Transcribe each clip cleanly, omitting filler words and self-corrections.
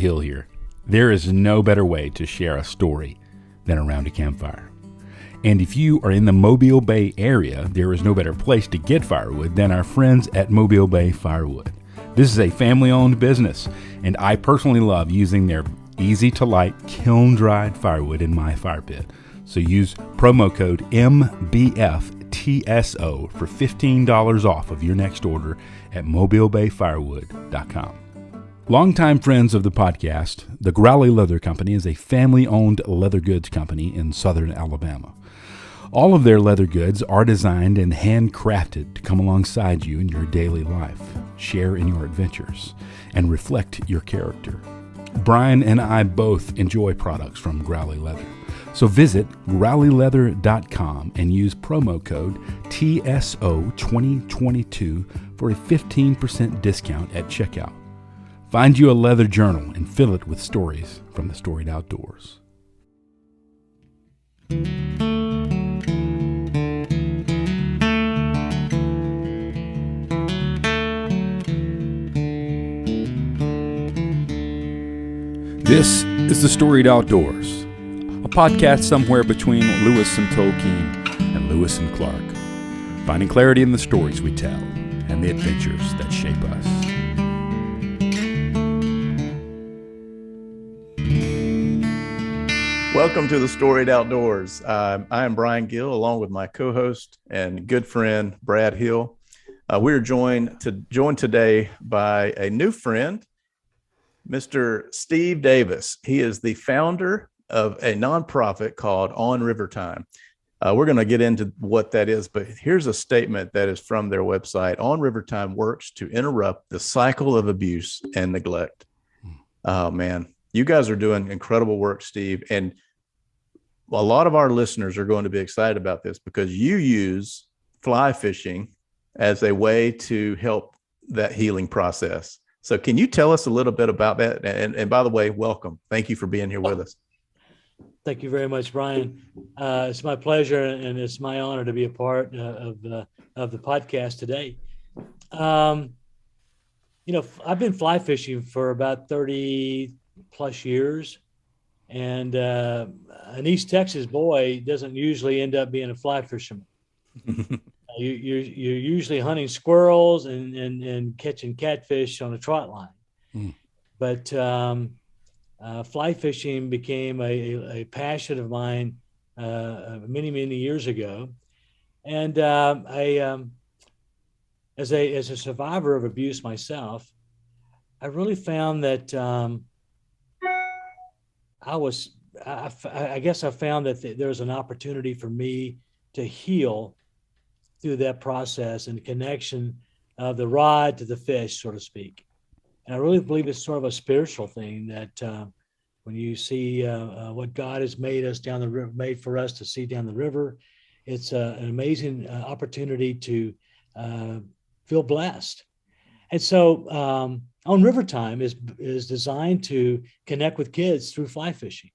HIl here. There is no better way to share a story than around a campfire. And if you are in the Mobile Bay area, there is no better place to get firewood than our friends at Mobile Bay Firewood. This is a family-owned business, and I personally love using their easy-to-light, kiln-dried firewood in my fire pit. So use promo code MBFTSO for $15 off of your next order at mobilebayfirewood.com. Longtime friends of the podcast, the Growley Leather Company is a family-owned leather goods company in southern Alabama. All of their leather goods are designed and handcrafted to come alongside you in your daily life, share in your adventures, and reflect your character. Brian and I both enjoy products from Growley Leather. So visit growleyleather.com and use promo code TSO2022 for a 15% discount at checkout. Find you a leather journal and fill it with stories from the storied outdoors. This is the Storied Outdoors, a podcast somewhere between Lewis and Tolkien and Lewis and Clark, finding clarity in the stories we tell and the adventures that shape us. Welcome to the Storied Outdoors. I am Brad HIl, along with my co-host and good friend, Brad HIl. We are joined today by a new friend, Mr. Steve Davis. He is the founder of a nonprofit called On River Time. We're going to get into what that is, but here's a statement that is from their website. On River Time works to interrupt the cycle of abuse and neglect. Oh, man. You guys are doing incredible work, Steve. And a lot of our listeners are going to be excited about this because you use fly fishing as a way to help that healing process. So can you tell us a little bit about that? And by the way, welcome. Thank you for being here with us. Thank you very much, Brian. It's my pleasure, and it's my honor to be a part of the podcast today. I've been fly fishing for about 30 plus years, and an East Texas boy doesn't usually end up being a fly fisherman. You're usually hunting squirrels and catching catfish on a trot line. But fly fishing became a passion of mine many years ago, and as a survivor of abuse myself, I really found that I guess I found that there was an opportunity for me to heal through that process and the connection of the rod to the fish, so to speak. And I really believe it's sort of a spiritual thing that when you see what God has made us down the river, made for us to see down the river, it's an amazing opportunity to feel blessed. And so On River Time is designed to connect with kids through fly fishing.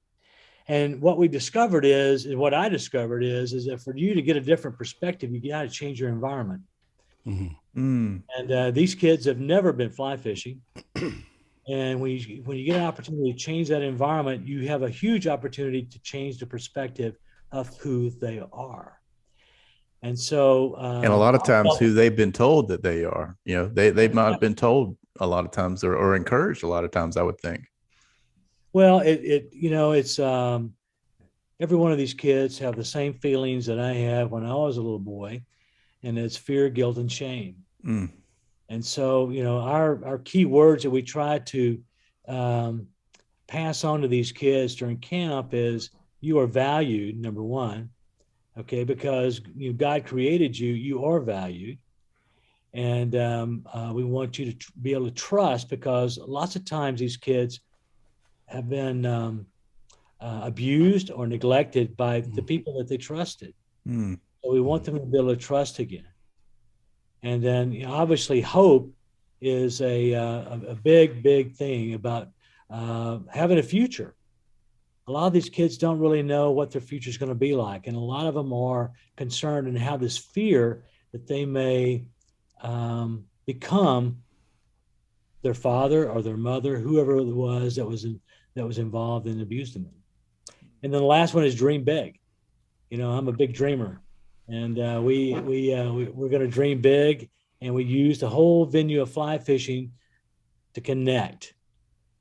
And what I discovered is that for you to get a different perspective, you got to change your environment. Mm-hmm. And these kids have never been fly fishing. And when you get an opportunity to change that environment, you have a huge opportunity to change the perspective of who they are. And so, and a lot of times who they've been told that they are, they've not been told a lot of times or encouraged a lot of times, I would think. Well, it's every one of these kids have the same feelings that I have when I was a little boy, and it's fear, guilt, and shame. Mm. And so, our key words that we try to pass on to these kids during camp is you are valued, number one, okay, because God created you, you are valued. And we want you to be able to trust, because lots of times these kids have been abused or neglected by the people that they trusted. Mm. So we want them to be able to trust again. And then obviously hope is a big thing about having a future. A lot of these kids don't really know what their future is going to be like. And a lot of them are concerned and have this fear that they may become their father or their mother, whoever it was that was involved in abusing them. And then the last one is dream big. I'm a big dreamer, and we're going to dream big, and we use the whole venue of fly fishing to connect.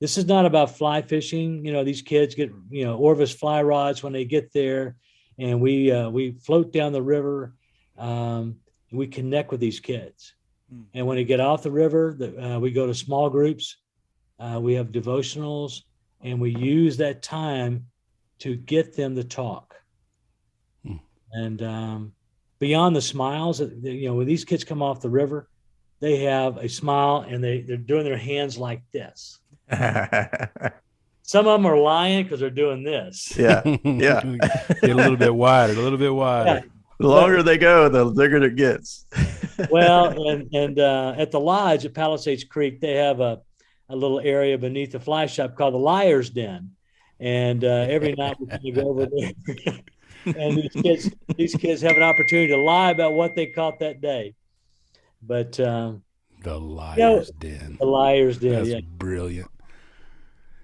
This is not about fly fishing. These kids get Orvis fly rods when they get there, and we float down the river. We connect with these kids, and when they get off the river, we go to small groups. We have devotionals, and we use that time to get them to talk. And beyond the smiles, when these kids come off the river, they have a smile, and they're doing their hands like this. Some of them are lying because they're doing this. Yeah. Get a little bit wider. Yeah. The longer they go, the bigger it gets. Well, and at the lodge at Palisades Creek, they have a little area beneath the fly shop called the Liar's Den. And every night we go over there. And these kids have an opportunity to lie about what they caught that day. But the Liar's Den. The Liar's Den. That's brilliant.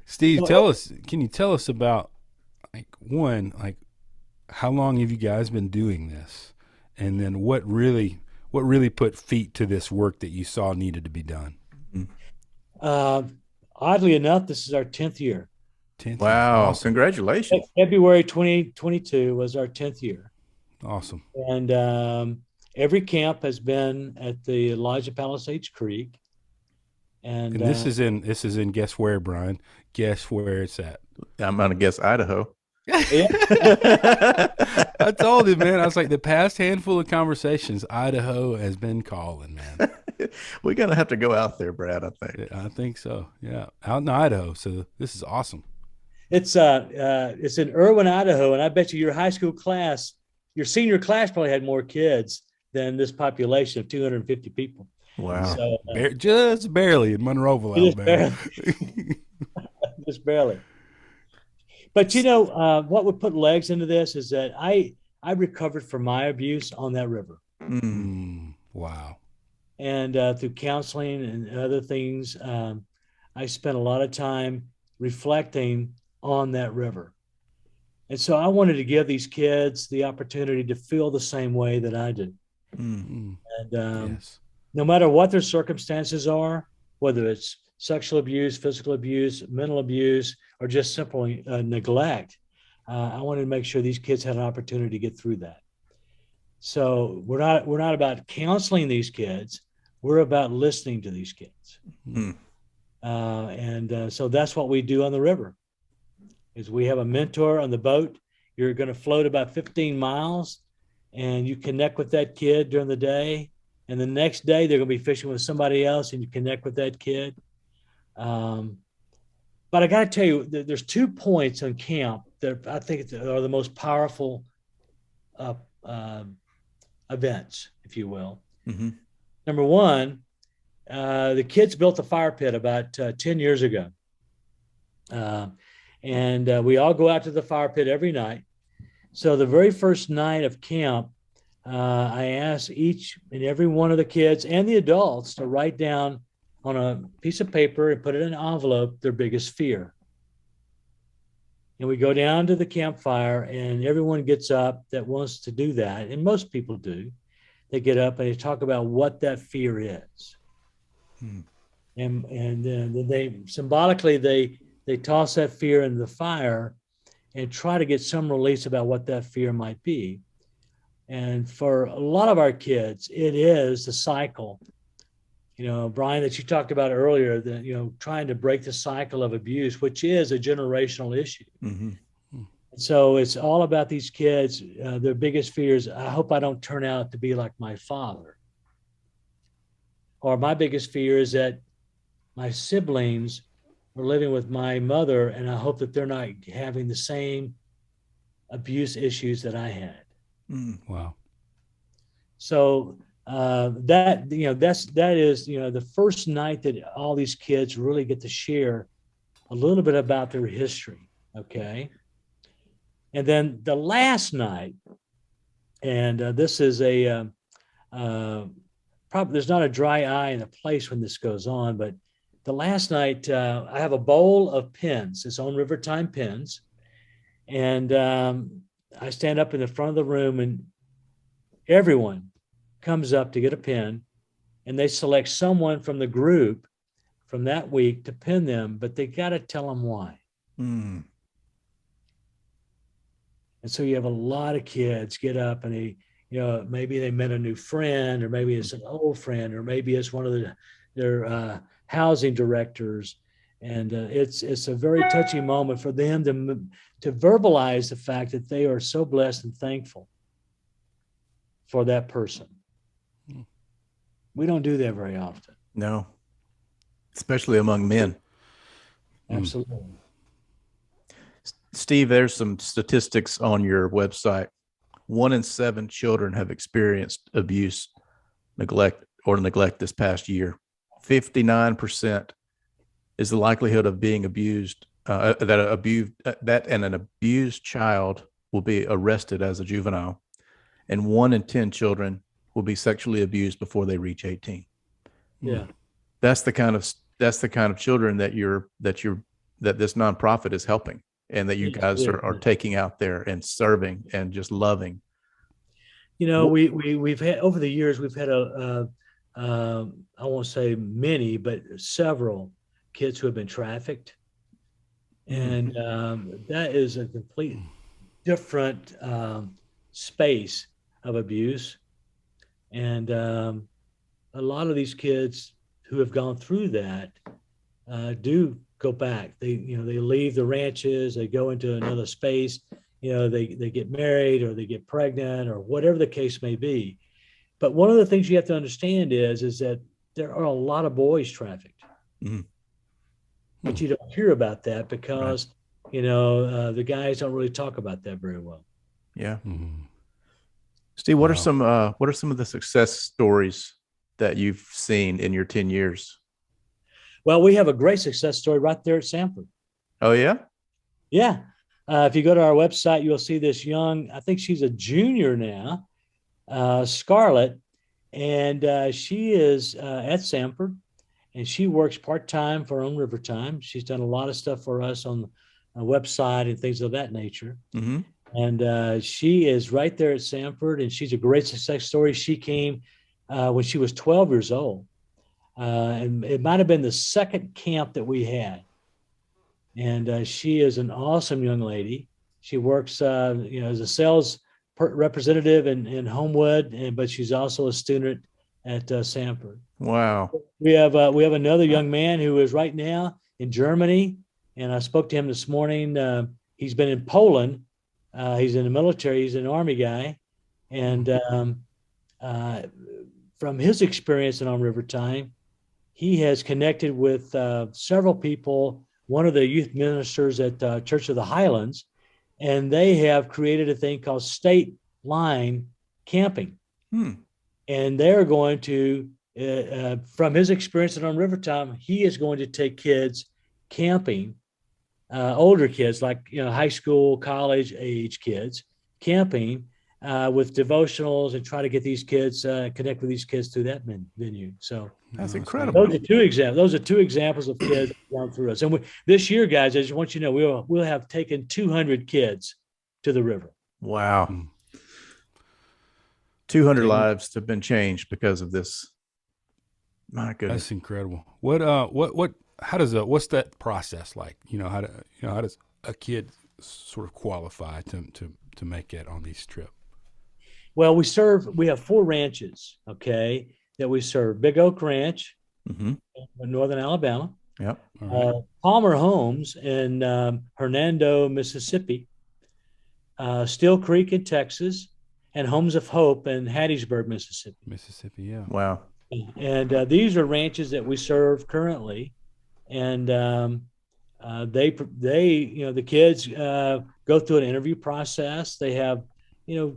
Steve, can you tell us about how long have you guys been doing this? And then what really put feet to this work that you saw needed to be done? Oddly enough, this is our 10th year. 10th wow. Awesome. Congratulations. February 2022 was our 10th year. Awesome. And every camp has been at the Lodge of Palisades Creek. And this is in guess where, Brian? Guess where it's at? I'm going to guess Idaho. I told him, man. I was like, the past handful of conversations, Idaho has been calling, man. We're going to have to go out there, Brad, I think. I think so, yeah. Out in Idaho, so this is awesome. It's in Irwin, Idaho, and I bet you your high school class, your senior class probably had more kids than this population of 250 people. Wow. So, just barely in Monroeville, Alabama. Just barely. But what would put legs into this is that I recovered from my abuse on that river. Wow. And through counseling and other things, I spent a lot of time reflecting on that river. And so I wanted to give these kids the opportunity to feel the same way that I did. And yes. No matter what their circumstances are, whether it's sexual abuse, physical abuse, mental abuse, or just simply neglect, I wanted to make sure these kids had an opportunity to get through that. So we're not about counseling these kids. We're about listening to these kids. So that's what we do on the river. Is we have a mentor on the boat. You're going to float about 15 miles, and you connect with that kid during the day. And the next day they're going to be fishing with somebody else, and you connect with that kid. But I got to tell you, there's 2 points on camp that I think are the most powerful events, if you will. Number one, the kids built a fire pit about 10 years ago. And we all go out to the fire pit every night. So the very first night of camp, I asked each and every one of the kids and the adults to write down on a piece of paper and put it in an envelope their biggest fear. And we go down to the campfire, and everyone gets up that wants to do that. And most people do. They get up and they talk about what that fear is. And then they symbolically, they toss that fear into the fire and try to get some release about what that fear might be. And for a lot of our kids, it is the cycle. Brian, that you talked about earlier, that, trying to break the cycle of abuse, which is a generational issue. So it's all about these kids. Their biggest fears, I hope I don't turn out to be like my father. Or my biggest fear is that my siblings are living with my mother, and I hope that they're not having the same abuse issues that I had. Wow. So that is the first night that all these kids really get to share a little bit about their history. Okay. And then the last night, and this is probably there's not a dry eye in a place when this goes on, but the last night, I have a bowl of pens. It's on River Time pens. And I stand up in the front of the room, and everyone comes up to get a pen, and they select someone from the group from that week to pin them, but they got to tell them why. Mm. And so you have a lot of kids get up and they, maybe they met a new friend, or maybe it's an old friend, or maybe it's one of their housing directors. And it's a very touchy moment for them to verbalize the fact that they are so blessed and thankful for that person. We don't do that very often. No, especially among men. Absolutely. Steve, there's some statistics on your website. 1 in 7 children have experienced abuse, neglect this past year. 59% is the likelihood of being abused, that an abused child will be arrested as a juvenile, and 1 in 10 children will be sexually abused before they reach 18. Yeah. That's the kind of children that this nonprofit is helping, and that you guys are taking out there and serving and just loving. We've had, over the years, we've had I won't say many, but several kids who have been trafficked. And that is a complete different space of abuse. And a lot of these kids who have gone through that do go back. They leave the ranches, they go into another space, they get married, or they get pregnant, or whatever the case may be. But one of the things you have to understand is that there are a lot of boys trafficked. Mm-hmm. But you don't hear about that because, right, the guys don't really talk about that very well. Yeah. Mm-hmm. Steve, what are some of the success stories that you've seen in your 10 years? Well, we have a great success story right there at Sanford. Oh, yeah? Yeah. If you go to our website, you'll see this young, I think she's a junior now, Scarlett, and she is at Sanford, and she works part-time for On River Time. She's done a lot of stuff for us on the website and things of that nature. Mm-hmm. And she is right there at Sanford, and she's a great success story. She came when she was 12 years old. And it might have been the second camp that we had. And she is an awesome young lady. She works, as a sales representative in Homewood, but she's also a student at Sanford. Wow. We have another young man who is right now in Germany, and I spoke to him this morning. He's been in Poland. He's in the military. He's an Army guy, and from his experience in On River Time, he has connected with several people. One of the youth ministers at Church of the Highlands, and they have created a thing called State Line Camping. And they're going to, from his experience on River Time, he is going to take kids camping, older kids, like high school, college age kids, camping with devotionals, and try to get these kids, connect with these kids through that venue. So that's incredible. Those are two examples of kids down through us. And this year, guys, I just want you to know, we'll have taken 200 kids to the river. Wow. 200 lives have been changed because of this. My goodness. That's incredible. What's that process like? How does a kid sort of qualify to make it on these trips? Well, we have 4 ranches, okay, that we serve. Big Oak Ranch, in northern Alabama. Yep. Right. Palmer Homes in Hernando, Mississippi. Steel Creek in Texas, and Homes of Hope in Hattiesburg, Mississippi. Mississippi, yeah. Wow. And these are ranches that we serve currently, and they the kids go through an interview process. They have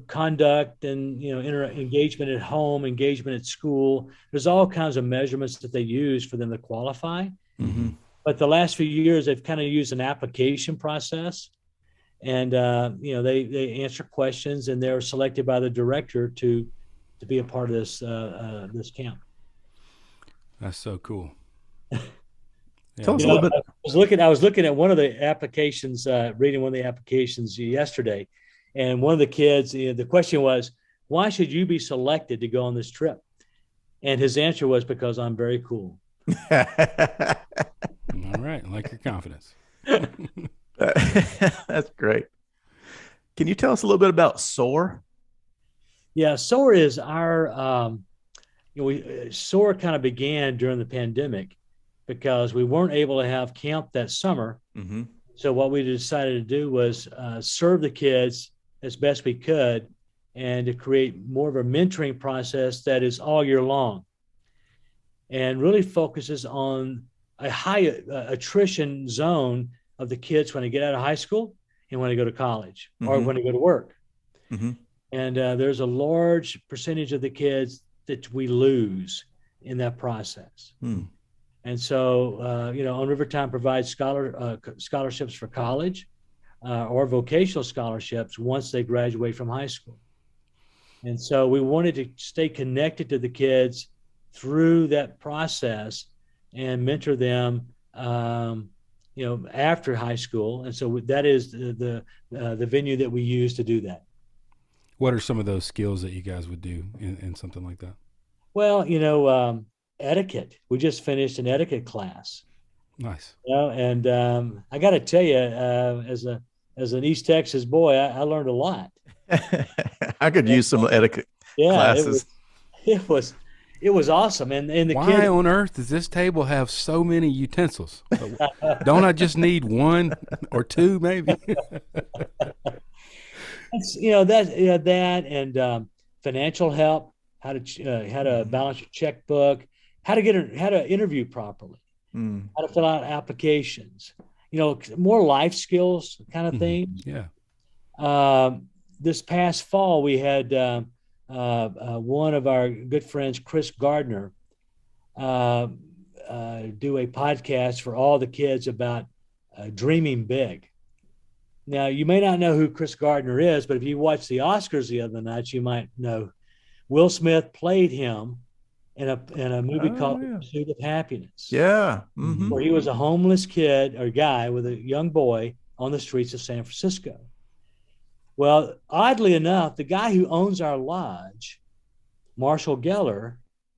conduct and engagement at home, engagement at school. There's all kinds of measurements that they use for them to qualify. Mm-hmm. But the last few years, they've kind of used an application process, and they answer questions, and they're selected by the director to be a part of this camp. That's so cool. Yeah. Tell us a little bit. I was looking at one of the applications, reading one of the applications yesterday, and one of the kids, the question was, why should you be selected to go on this trip? And his answer was, because I'm very cool. All right. I like your confidence. That's great. Can you tell us a little bit about SOAR? Yeah, SOAR is our, SOAR kind of began during the pandemic because we weren't able to have camp that summer. Mm-hmm. So what we decided to do was serve the kids as best we could and to create more of a mentoring process that is all year long and really focuses on a high attrition zone of the kids when they get out of high school and when they go to college or when they go to work. Mm-hmm. And there's a large percentage of the kids that we lose in that process. Mm. And so, On River Time provides scholarships for college or vocational scholarships once they graduate from high school. And so we wanted to stay connected to the kids through that process and mentor them, after high school. And so that is the venue that we use to do that. What are some of those skills that you guys would do in something like that? Well, etiquette. We just finished an etiquette class. Nice. And I got to tell you, as an East Texas boy, I learned a lot. I could use some etiquette classes. It was awesome. And the why kid, on earth does this table have so many utensils? Don't I just need one or two, maybe? that and financial help, how to balance your checkbook, how to interview properly, how to fill out applications, more life skills kind of things. Yeah. This past fall, we had one of our good friends, Chris Gardner, do a podcast for all the kids about dreaming big. Now, you may not know who Chris Gardner is, but if you watched the Oscars the other night, you might know Will Smith played him in a movie called The Pursuit of Happiness. Yeah. Mm-hmm. Where he was a homeless kid or guy with a young boy on the streets of San Francisco. Well, oddly enough, the guy who owns our lodge, Marshall Geller,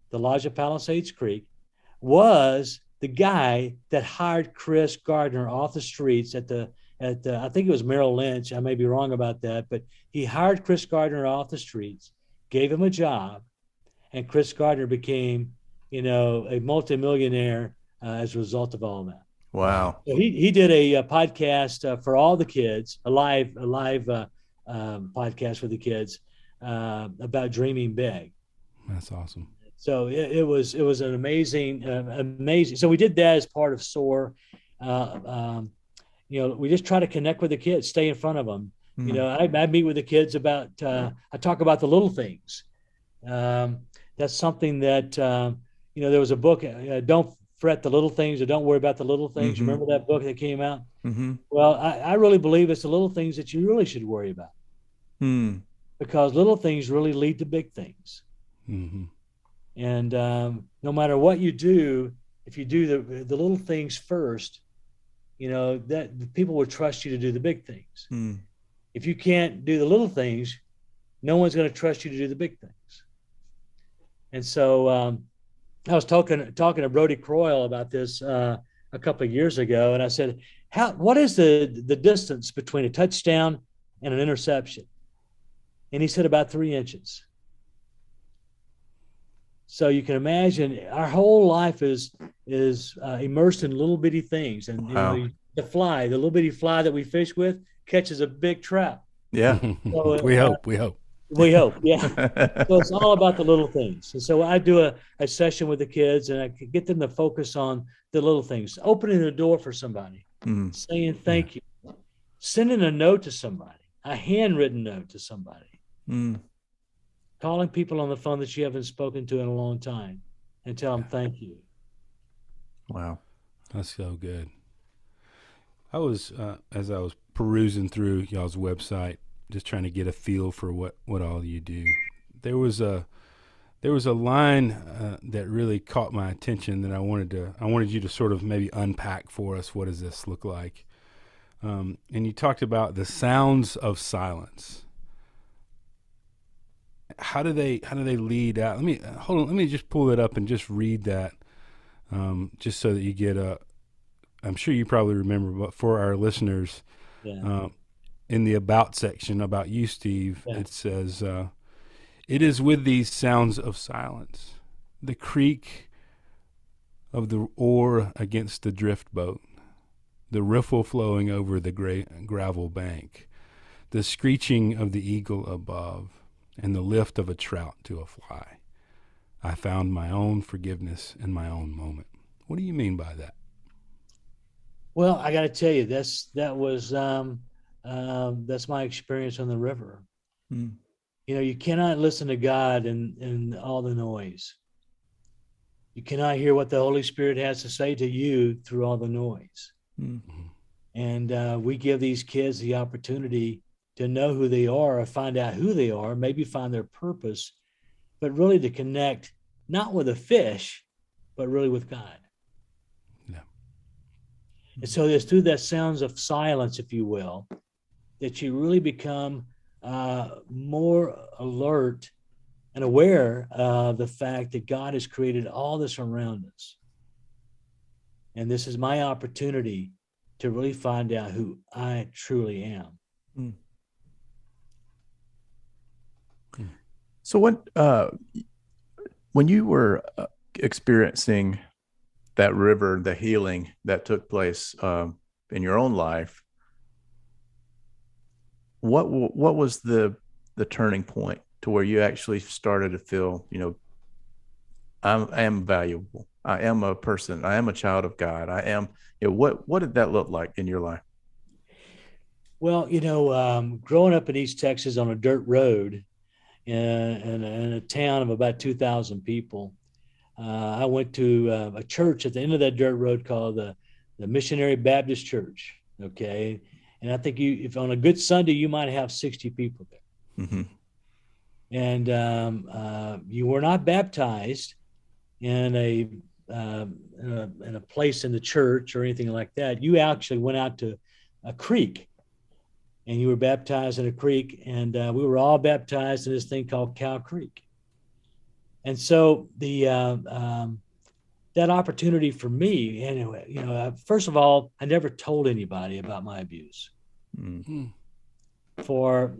the Lodge of Palisades Creek, was the guy that hired Chris Gardner off the streets at I think it was Merrill Lynch. I may be wrong about that, but he hired Chris Gardner off the streets, gave him a job, and Chris Gardner became, a multimillionaire as a result of all that. Wow. So he did a podcast for all the kids, a live podcast for the kids about dreaming big. That's awesome. So it was an amazing. So we did that as part of SOAR. We just try to connect with the kids, stay in front of them. Mm-hmm. I meet with the kids about. I talk about the little things. That's something that there was a book. Don't fret the little things, or don't worry about the little things. Mm-hmm. You remember that book that came out? Mm-hmm. Well, I really believe it's the little things that you really should worry about. Because little things really lead to big things. Mm-hmm. And no matter what you do, if you do the little things first, that the people will trust you to do the big things. If you can't do the little things, no one's going to trust you to do the big things. And so I was talking to Brody Croyle about this a couple of years ago, and I said, what is the distance between a touchdown and an interception? And he said about 3 inches. So you can imagine our whole life is immersed in little bitty things. And wow. The little bitty fly that we fish with catches a big trout. Yeah. So, we hope. We hope, yeah. So it's all about the little things. And so I do a session with the kids, and I get them to focus on the little things, opening the door for somebody, saying thank you, sending a note to somebody, a handwritten note to somebody, calling people on the phone that you haven't spoken to in a long time and tell them thank you. Wow. That's so good. I was, as I was perusing through y'all's website, just trying to get a feel for what all you do. There There was a line that really caught my attention that I wanted you to sort of maybe unpack for us. What does this look like? And you talked about the sounds of silence. How do they lead out? Let me just pull it up and just read that, just so that you get I'm sure you probably remember, but for our listeners, in the about section about you, Steve, it says, "It is with these sounds of silence, the creak of the oar against the drift boat, the riffle flowing over the gravel bank, the screeching of the eagle above, and the lift of a trout to a fly. I found my own forgiveness in my own moment." What do you mean by that? Well, I got to tell you, that's my experience on the river. Mm. You know, you cannot listen to God in all the noise. You cannot hear what the Holy Spirit has to say to you through all the noise. Mm-hmm. And we give these kids the opportunity to know who they are, or find out who they are, maybe find their purpose, but really to connect not with a fish, but really with God. Yeah. And so it's through that sounds of silence, if you will, that you really become more alert and aware of the fact that God has created all this around us. And this is my opportunity to really find out who I truly am. Mm. So when you were experiencing that river, the healing that took place in your own life, what was the turning point to where you actually started to feel, I am valuable. I am a person. I am a child of God. I am. What did that look like in your life? Well, growing up in East Texas on a dirt road in a town of about 2,000 people, I went to a church at the end of that dirt road called the Missionary Baptist Church. Okay. And I think if on a good Sunday, you might have 60 people there. Mm-hmm. And you were not baptized in a place in the church or anything like that. You actually went out to a creek and you were baptized in a creek, and we were all baptized in this thing called Cow Creek. And so that opportunity for me, anyway, first of all, I never told anybody about my abuse for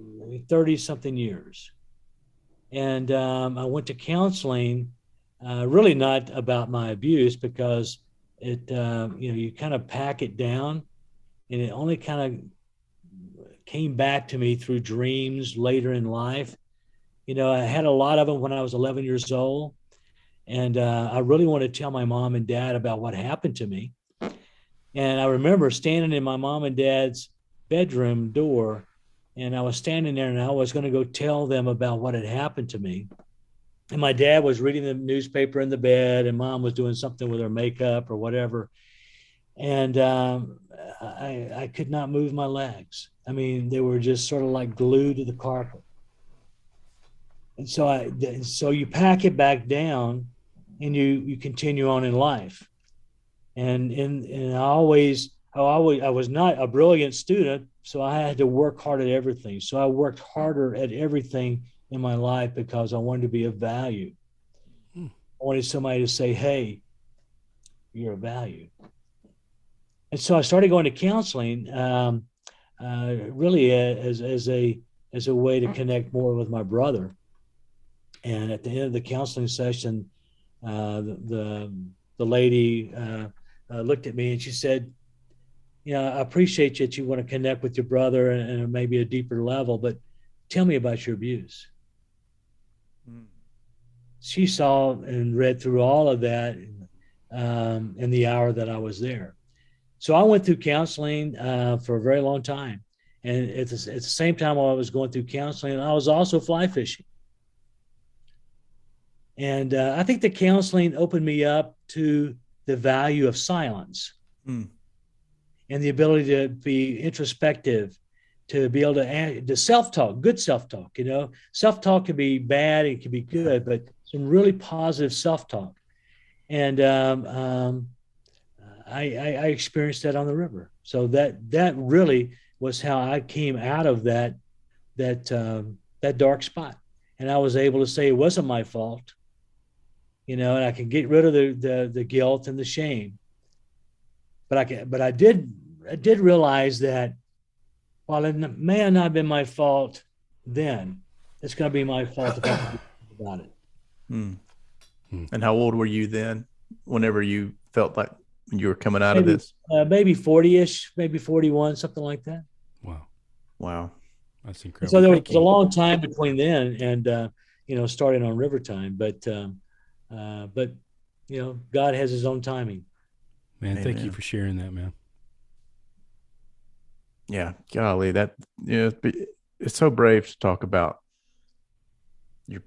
30 something years. And I went to counseling, really not about my abuse, because you kind of pack it down, and it only kind of came back to me through dreams later in life. I had a lot of them when I was 11 years old. And I really wanted to tell my mom and dad about what happened to me. And I remember standing in my mom and dad's bedroom door, and I was standing there and I was going to go tell them about what had happened to me. And my dad was reading the newspaper in the bed, and mom was doing something with her makeup or whatever. And I could not move my legs. I mean, they were just sort of like glued to the carpet. And so you pack it back down, and you continue on in life. And I was not a brilliant student, so I had to work hard at everything. So I worked harder at everything in my life because I wanted to be of value. I wanted somebody to say, "Hey, you're of value." And so I started going to counseling, really as a way to connect more with my brother. And at the end of the counseling session, the lady looked at me and she said, "I appreciate that you want to connect with your brother and maybe a deeper level, but tell me about your abuse." She saw and read through all of that in the hour that I was there. So I went through counseling for a very long time. And at the same time while I was going through counseling, I was also fly fishing. And I think the counseling opened me up to the value of silence and the ability to be introspective, to be able to self-talk, good self-talk. Self-talk can be bad, it can be good, but some really positive self-talk. And I experienced that on the river. So that really was how I came out of that dark spot. And I was able to say it wasn't my fault, and I can get rid of the guilt and the shame. But I did realize that while it may have not been my fault then, it's going to be my fault if I can do something about it. And how old were you then, whenever you felt like you were coming out of this? Maybe 40-ish, maybe 41, something like that. Wow. That's incredible. So there was a long time between then and, starting on River Time. But God has his own timing. Man, thank you for sharing that, man. Yeah, golly, that it's so brave to talk about your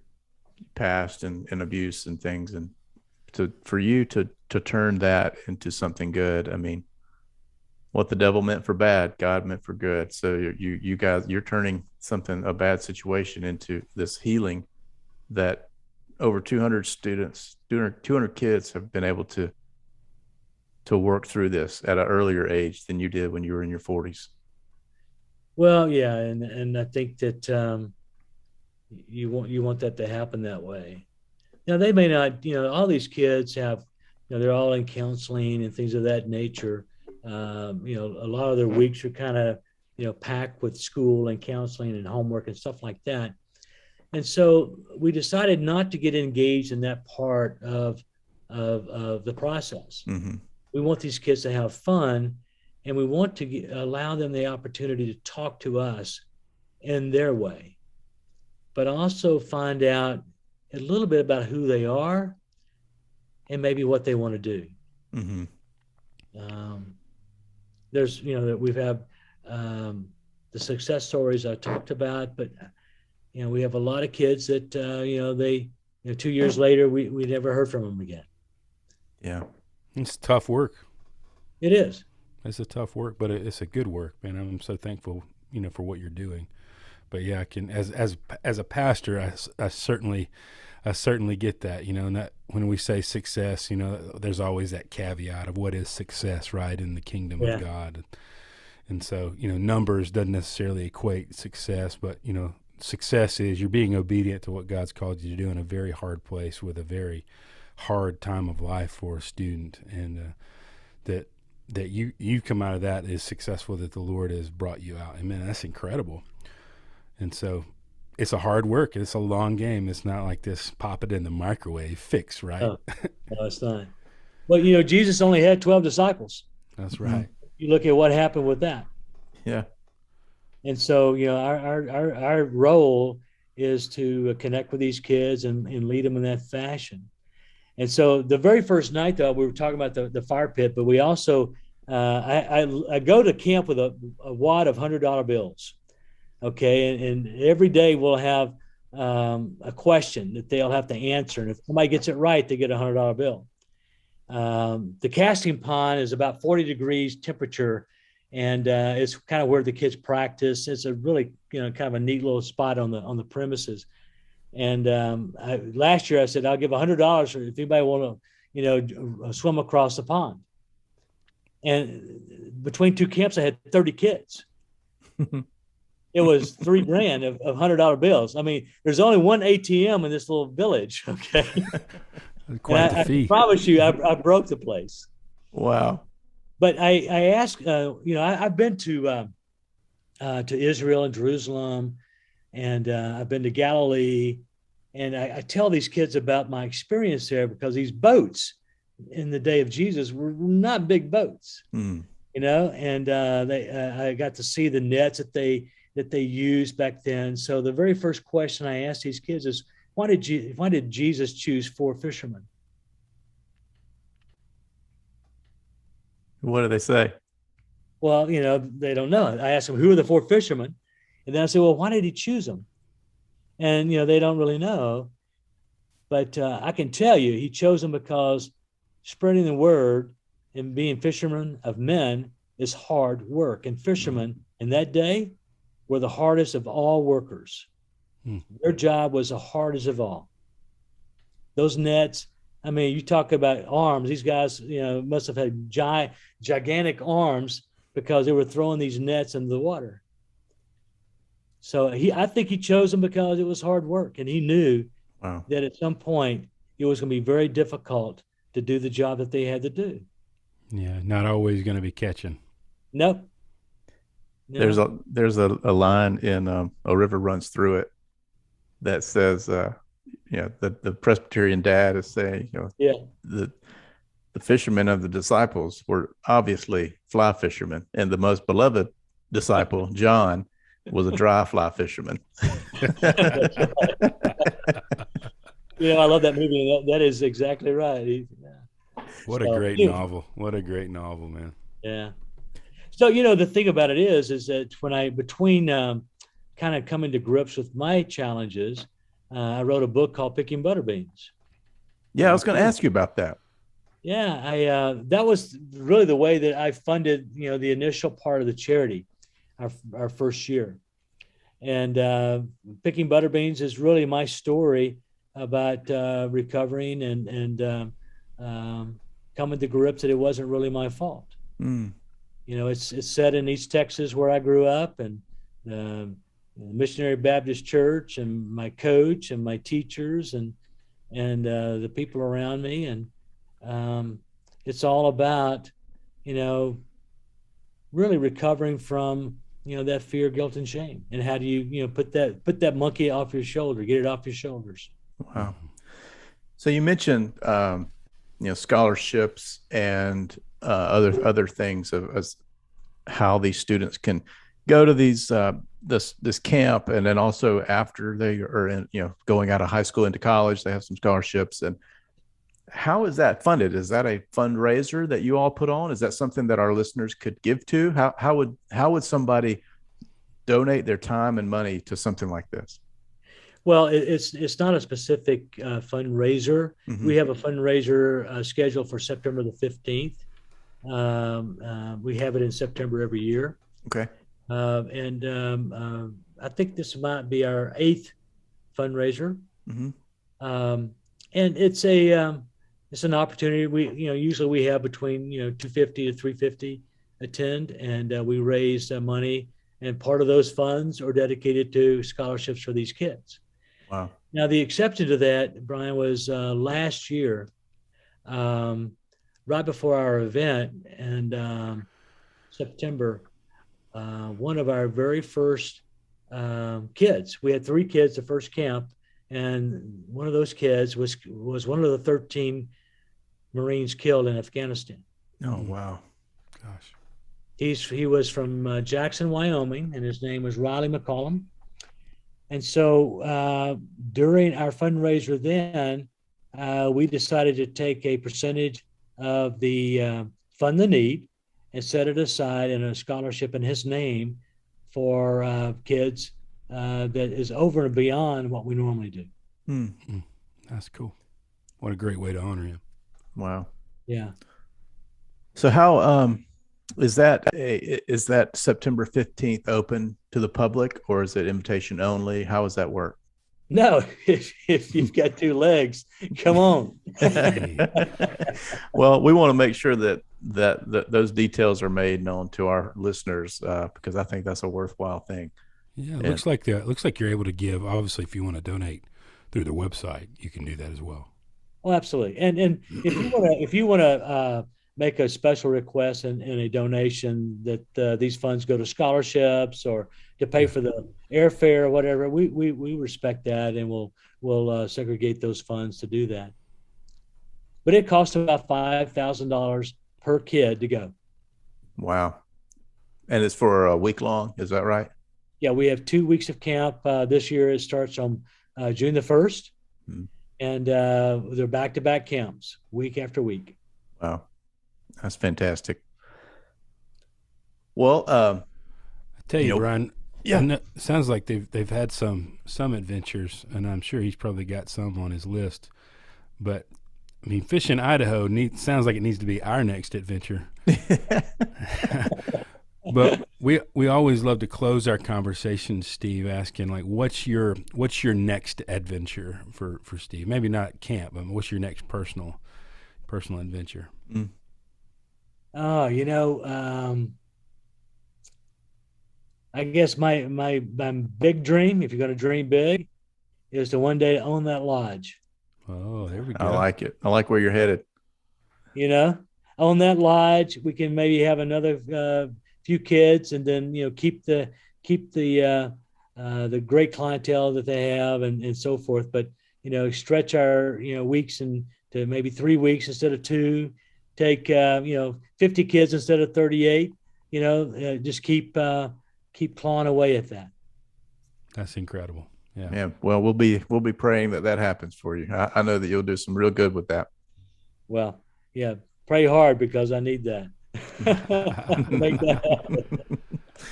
past and abuse and things, and for you to turn that into something good. I mean, what the devil meant for bad, God meant for good. So you guys, you're turning a bad situation into this healing that over 200 kids have been able to work through this at an earlier age than you did when you were in your 40s. Well, yeah, and I think that you want that to happen that way. Now they may not, all these kids have, they're all in counseling and things of that nature. A lot of their weeks are kind of, packed with school and counseling and homework and stuff like that. And so we decided not to get engaged in that part of the process. Mm-hmm. We want these kids to have fun, and we want to allow them the opportunity to talk to us in their way, but also find out a little bit about who they are and maybe what they want to do. Mm-hmm. There's, that we've had the success stories I talked about, but, we have a lot of kids that, 2 years later, we never heard from them again. Yeah. It's tough work. It is. It's a tough work, but it's a good work, man. I'm so thankful, for what you're doing. But yeah, I can, as a pastor, I certainly get that, and that when we say success, there's always that caveat of what is success, right, in the kingdom of God. And so, numbers doesn't necessarily equate success, but, success is you're being obedient to what God's called you to do in a very hard place with a very hard time of life for a student. And that you come out of that is successful, that the Lord has brought you out. Amen. That's incredible. And so it's a hard work. It's a long game. It's not like this pop it in the microwave fix, right? No, it's not. Well, Jesus only had 12 disciples. That's right. You look at what happened with that. Yeah. And so, our role is to connect with these kids and lead them in that fashion. And so the very first night, though, we were talking about the fire pit, but we also, I go to camp with a wad of $100 bills. Okay. And every day we'll have a question that they'll have to answer. And if somebody gets it right, they get a $100 bill. The casting pond is about 40 degrees temperature, and it's kind of where the kids practice. It's a really, kind of a neat little spot on the premises. And last year I said, I'll give $100 if anybody want to, swim across the pond. And between two camps, I had 30 kids. It was $3,000 of $100 bills. I mean, there's only one ATM in this little village. Okay. Quite the fee. I promise you, I broke the place. Wow. But I asked, I've been to Israel and Jerusalem, and I've been to Galilee, and I tell these kids about my experience there, because these boats in the day of Jesus were not big boats, and I got to see the nets that they used back then. So the very first question I asked these kids is, why did Jesus choose 4 fishermen? What do they say? Well, they don't know. I asked them, who are the 4 fishermen? And then I said, well, why did he choose them? And, they don't really know. But I can tell you, he chose them because spreading the word and being fishermen of men is hard work. And fishermen in that day were the hardest of all workers. Their job was the hardest of all. those nets. I mean, you talk about arms. These guys, must have had gigantic arms because they were throwing these nets into the water. So I think he chose them because it was hard work, and he knew that at some point it was going to be very difficult to do the job that they had to do. Yeah, not always going to be catching. Nope. No. There's a line in A River Runs Through It that says, the Presbyterian dad is saying, the fishermen of the disciples were obviously fly fishermen, and the most beloved disciple, John, was a dry fly fisherman. I love that movie. That is exactly right. What a great novel. What a great novel, man. Yeah. So, the thing about it is that between kind of coming to grips with my challenges, I wrote a book called Picking Butter Beans. Yeah, I was going to ask you about that. Yeah, that was really the way that I funded, the initial part of the charity, our first year. And Picking Butter Beans is really my story about recovering and coming to grips that it wasn't really my fault. It's set in East Texas where I grew up, and the Missionary Baptist Church, and my coach and my teachers and the people around me. And it's all about, really recovering from, that fear, guilt, and shame. And how do you, put that monkey off your shoulder, get it off your shoulders. Wow. So you mentioned, scholarships and other things as how these students can go to these this camp, and then also after they are in, going out of high school into college, they have some scholarships. And how is that funded? Is that a fundraiser that you all put on? Is that something that our listeners could give to? How would somebody donate their time and money to something like this? Well, it's not a specific fundraiser. Mm-hmm. We have a fundraiser scheduled for September the 15th. We have it in September every year. Okay. And I think this might be our 8th fundraiser. Mm-hmm. And it's an opportunity. Usually we have between 250 to 350 attend, and we raise money, and part of those funds are dedicated to scholarships for these kids. Wow. Now, the exception to that, Brian, was last year, right before our event in September. One of our very first kids, we had 3 kids the first camp, and one of those kids was one of the 13 Marines killed in Afghanistan. Oh, wow. Gosh. He was from Jackson, Wyoming, and his name was Riley McCollum. And so during our fundraiser then, we decided to take a percentage of the Fund the Need and set it aside in a scholarship in his name for kids that is over and beyond what we normally do. Mm-hmm. That's cool. What a great way to honor him. Wow. Yeah. So how is that September 15th open to the public, or is it invitation only? How does that work? No, if you've got 2 legs, come on. Well, we want to make sure that those details are made known to our listeners, because I think that's a worthwhile thing. Yeah, it looks like you're able to give. Obviously, if you want to donate through the website, you can do that as well. Oh, absolutely. And if you want to make a special request and a donation that these funds go to scholarships or to pay for the airfare or whatever, we respect that, and we'll segregate those funds to do that. But it costs about $5,000 per kid to go. Wow. And it's for a week long, is that right? Yeah, we have 2 weeks of camp. This year it starts on June the 1st, and they're back-to-back camps, week after week. Wow. That's fantastic. Well, I tell you, Brian, yeah, it sounds like they've had some adventures, and I'm sure he's probably got some on his list. But I mean, fishing Idaho sounds like it needs to be our next adventure. But we always love to close our conversation, Steve, asking like, what's your next adventure for Steve? Maybe not camp, but what's your next personal adventure? Mm. Oh, I guess my big dream, if you're going to dream big, is to one day own that lodge. Oh, there we I go. like it. I like where you're headed. You know, own that lodge. We can maybe have another few kids, and then keep the great clientele that they have, and so forth. But stretch our weeks and to maybe 3 weeks instead of two. Take 50 kids instead of 38. Just keep clawing away at that. That's incredible. Yeah. Yeah. Well, we'll be praying that happens for you. I know that you'll do some real good with that. Well, yeah, pray hard because I need that. Make that happen.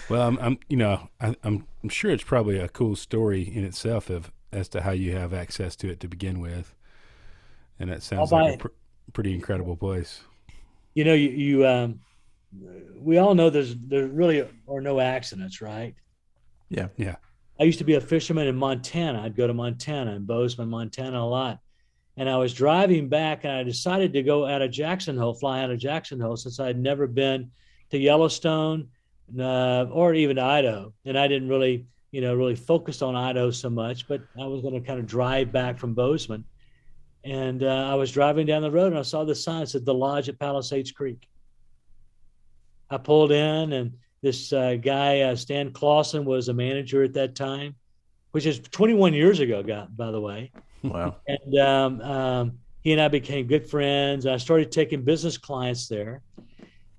Well, I'm sure it's probably a cool story in itself as to how you have access to it to begin with, and that sounds like a pretty incredible place. We all know there really are no accidents, right? Yeah. Yeah. I used to be a fisherman in Montana. I'd go to Montana and Bozeman, Montana a lot. And I was driving back and I decided to go out of Jackson Hole, fly out of Jackson Hole, since I'd never been to Yellowstone or even Idaho. And I didn't really focus on Idaho so much, but I was going to kind of drive back from Bozeman. And I was driving down the road and I saw the sign that said the lodge at Palisades Creek. I pulled in and this guy, Stan Clausen, was a manager at that time, which is 21 years ago, by the way. Wow. And he and I became good friends. I started taking business clients there.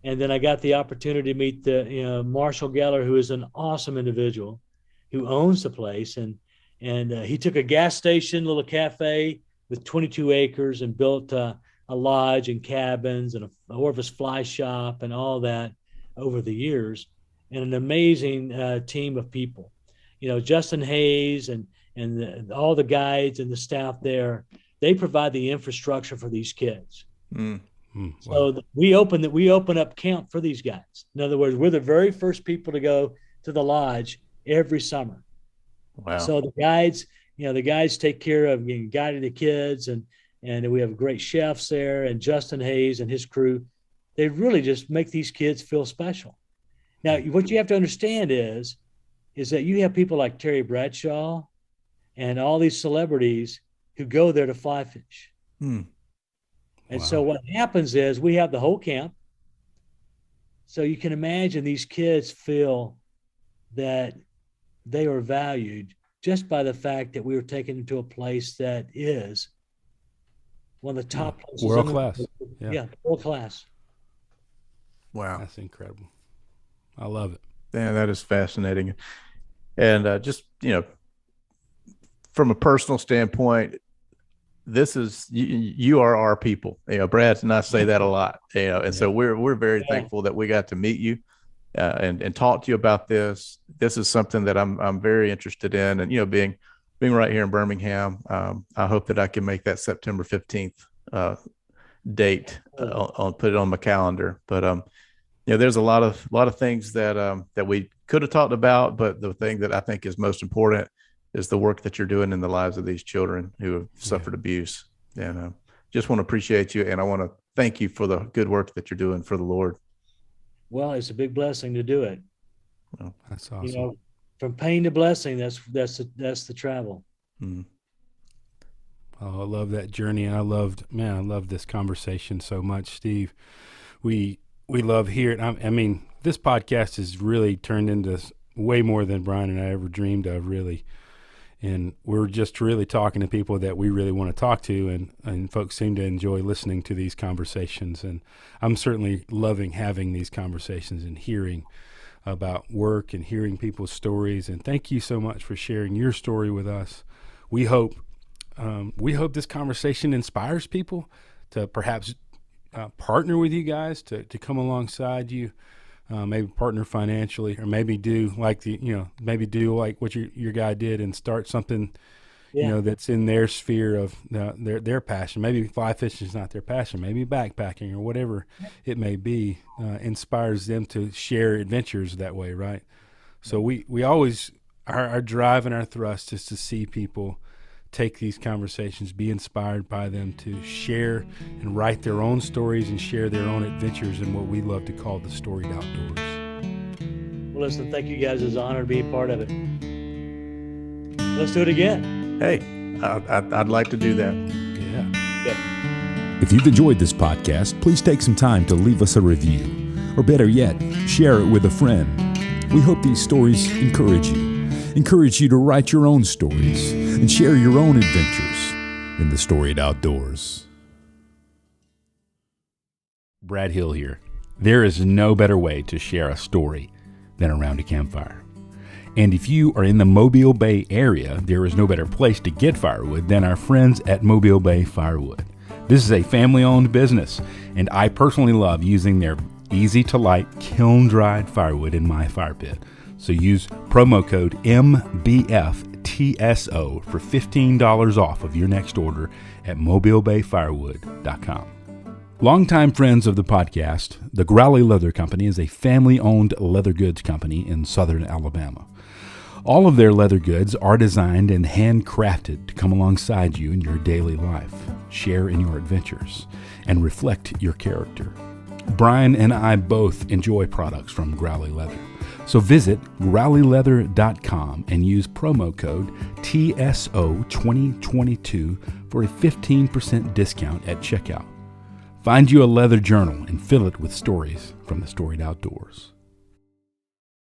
And then I got the opportunity to meet the Marshall Geller, who is an awesome individual who owns the place. And he took a gas station, little cafe with 22 acres and built a lodge and cabins and a Orvis fly shop and all that over the years, and an amazing team of people. Justin Hayes and all the guides and the staff there, they provide the infrastructure for these kids. Mm. Wow. So we open up camp for these guys. In other words, we're the very first people to go to the lodge every summer. Wow. So the guides take care of guiding the kids, and we have great chefs there, and Justin Hayes and his crew, they really just make these kids feel special. Now, what you have to understand is that you have people like Terry Bradshaw and all these celebrities who go there to fly fish. Mm. And Wow. so what happens is we have the whole camp. So you can imagine these kids feel that they are valued just by the fact that we were taken into a place that is one of the top places. World class. Yeah, world class. Wow. That's incredible. I love it. Yeah, that is fascinating. And just, from a personal standpoint, this is, you are our people. Brad and I say that a lot, and so we're very thankful that we got to meet you and talk to you about this. This is something that I'm very interested in, and, being right here in Birmingham, I hope that I can make that September 15th date put it on my calendar. But, there's a lot of things that we could have talked about, but the thing that I think is most important is the work that you're doing in the lives of these children who have suffered abuse. And just want to appreciate you, and I want to thank you for the good work that you're doing for the Lord. Well, it's a big blessing to do it. Well, that's awesome. From pain to blessing, that's the travel. Mm. Oh, I love that journey, and I love this conversation so much, Steve. We love hearing. I mean, this podcast has really turned into way more than Brian and I ever dreamed of, really. And we're just really talking to people that we really want to talk to, and folks seem to enjoy listening to these conversations. And I'm certainly loving having these conversations and hearing about work and hearing people's stories. And thank you so much for sharing your story with us. We hope this conversation inspires people to perhaps partner with you guys, to come alongside you, maybe partner financially, or maybe do like what your guy did and start something, that's in their sphere of their passion. Maybe fly fishing is not their passion. Maybe backpacking or whatever it may be inspires them to share adventures that way, right? So we always, our drive and our thrust is to see people take these conversations, be inspired by them to share and write their own stories and share their own adventures in what we love to call the storied outdoors. Well, listen, thank you guys. It's an honor to be a part of it. Let's do it again. Hey, I'd like to do that. Yeah. If you've enjoyed this podcast, please take some time to leave us a review, or better yet, share it with a friend. We hope these stories encourage you to write your own stories and share your own adventures in the storied outdoors. Brad HIl here. There is no better way to share a story than around a campfire. And if you are in the Mobile Bay area, there is no better place to get firewood than our friends at Mobile Bay Firewood. This is a family-owned business, and I personally love using their easy-to-light, kiln-dried firewood in my fire pit. So use promo code MBFTSO for $15 off of your next order at mobilebayfirewood.com. Longtime friends of the podcast, the Growley Leather Company is a family-owned leather goods company in southern Alabama. All of their leather goods are designed and handcrafted to come alongside you in your daily life, share in your adventures, and reflect your character. Brian and I both enjoy products from Growley Leather. So visit growleyleather.com and use promo code TSO2022 for a 15% discount at checkout. Find you a leather journal and fill it with stories from the storied outdoors.